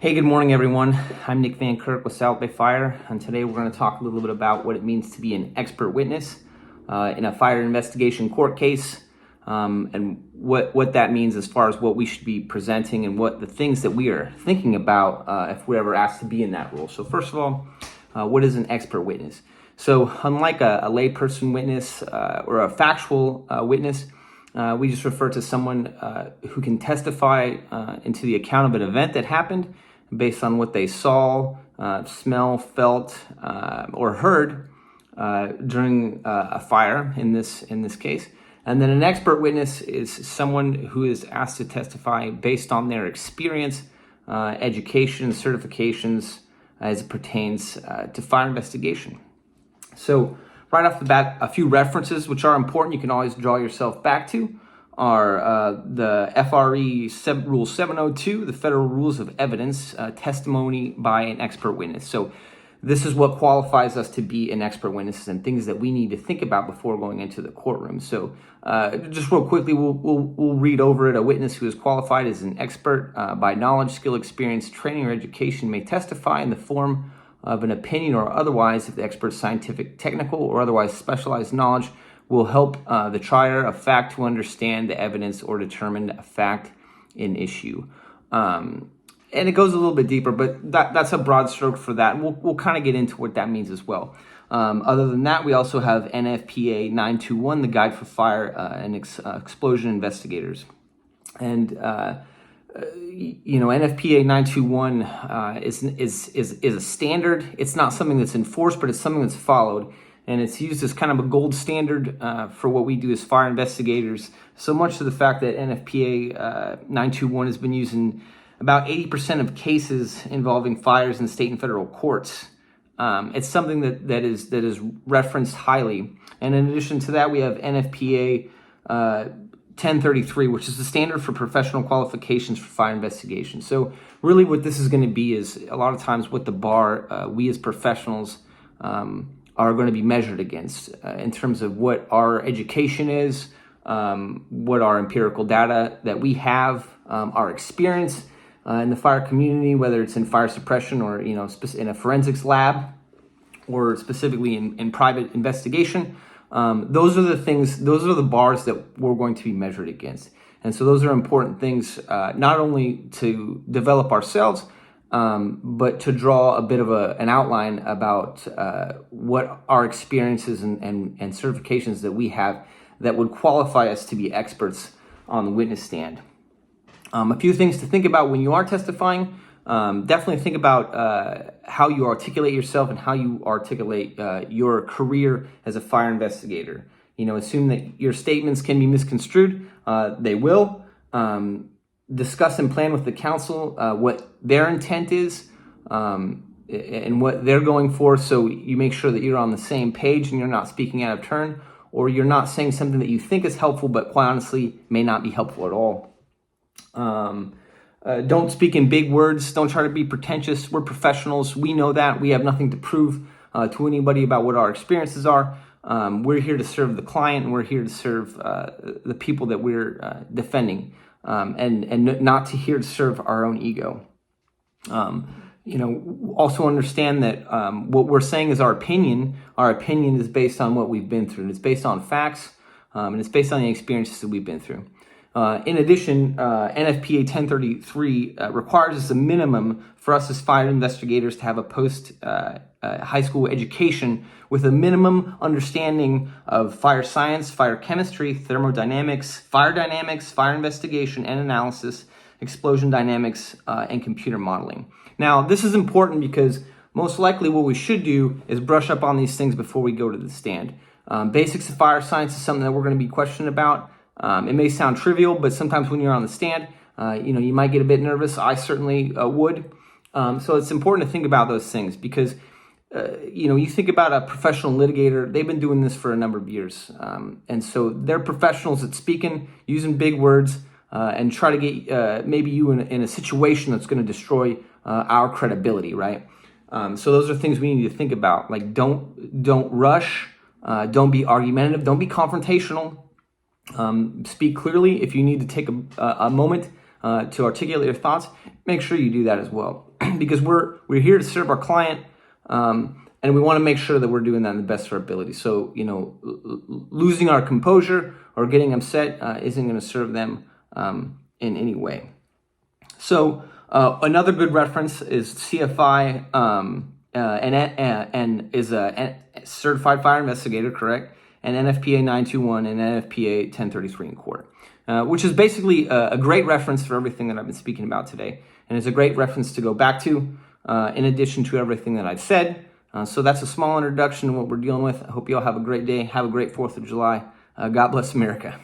Hey, good morning, everyone. I'm Nick Van Kirk with South Bay Fire, and today we're going to talk a little bit about what it means to be an expert witness in a fire investigation court case, and what that means as far as what we should be presenting and what the things that we are thinking about if we're ever asked to be in that role. So first of all, what is an expert witness? So unlike a layperson witness or a factual witness, we just refer to someone who can testify into the account of an event that happened based on what they saw, smell, felt, or heard during a fire in this case. And then an expert witness is someone who is asked to testify based on their experience, education, certifications as it pertains to fire investigation. So right off the bat, a few references which are important you can always draw yourself back to are the FRE Rule 702, the Federal Rules of Evidence, testimony by an expert witness. So this is what qualifies us to be an expert witness and things that we need to think about before going into the courtroom. So just real quickly, we'll read over it. A witness who is qualified as an expert by knowledge, skill, experience, training, or education may testify in the form of an opinion or otherwise if the expert's scientific, technical, or otherwise specialized knowledge will help the trier of fact to understand the evidence or determine a fact in issue. And it goes a little bit deeper, but that's a broad stroke for that. We'll kind of get into what that means as well. Other than that, we also have NFPA 921, the Guide for Fire and Explosion Investigators. And NFPA 921 is a standard. It's not something that's enforced, but it's something that's followed. And it's used as kind of a gold standard for what we do as fire investigators. So much to the fact that NFPA 921 has been used in about 80% of cases involving fires in state and federal courts. It's something that is referenced highly. And in addition to that, we have NFPA 1033, which is the standard for professional qualifications for fire investigation. So really what this is going to be is a lot of times what the bar, we as professionals, are going to be measured against in terms of what our education is, what our empirical data that we have, our experience in the fire community, whether it's in fire suppression or in a forensics lab or specifically in private investigation. Those are the things, those are the bars that we're going to be measured against. And so those are important things, not only to develop ourselves, but to draw a bit of an outline about what our experiences and certifications that we have that would qualify us to be experts on the witness stand. A few things to think about when you are testifying. Definitely think about how you articulate yourself and how you articulate your career as a fire investigator. Assume that your statements can be misconstrued. They will. Discuss and plan with the counsel what their intent is and what they're going for, so you make sure that you're on the same page and you're not speaking out of turn, or you're not saying something that you think is helpful but quite honestly may not be helpful at all. Don't speak in big words. Don't try to be pretentious. We're professionals. We know that. We have nothing to prove to anybody about what our experiences are. We're here to serve the client, and we're here to serve the people that we're defending, and not here to serve our own ego. Also understand that what we're saying is our opinion. Our opinion is based on what we've been through. And it's based on facts, and it's based on the experiences that we've been through. In addition, NFPA 1033 requires as a minimum for us as fire investigators to have a post high school education with a minimum understanding of fire science, fire chemistry, thermodynamics, fire investigation and analysis, explosion dynamics, and computer modeling. Now, this is important because most likely what we should do is brush up on these things before we go to the stand. Basics of fire science is something that we're going to be questioned about. It may sound trivial, but sometimes when you're on the stand, you might get a bit nervous. I certainly would. So it's important to think about those things because, you think about a professional litigator. They've been doing this for a number of years. And so they're professionals at speaking, using big words, and try to get maybe you in a situation that's going to destroy our credibility, right? So those are things we need to think about. Like don't rush, don't be argumentative, don't be confrontational. Speak clearly. If you need to take a moment to articulate your thoughts, make sure you do that as well. Because we're here to serve our client, and we want to make sure that we're doing that in the best of our ability. So, losing our composure or getting upset isn't going to serve them in any way. So, another good reference is CFI, and is a certified fire investigator, correct? And NFPA 921 and NFPA 1033 in court, which is basically a great reference for everything that I've been speaking about today. And it's a great reference to go back to, in addition to everything that I've said. So that's a small introduction to what we're dealing with. I hope you all have a great day. Have a great 4th of July. God bless America.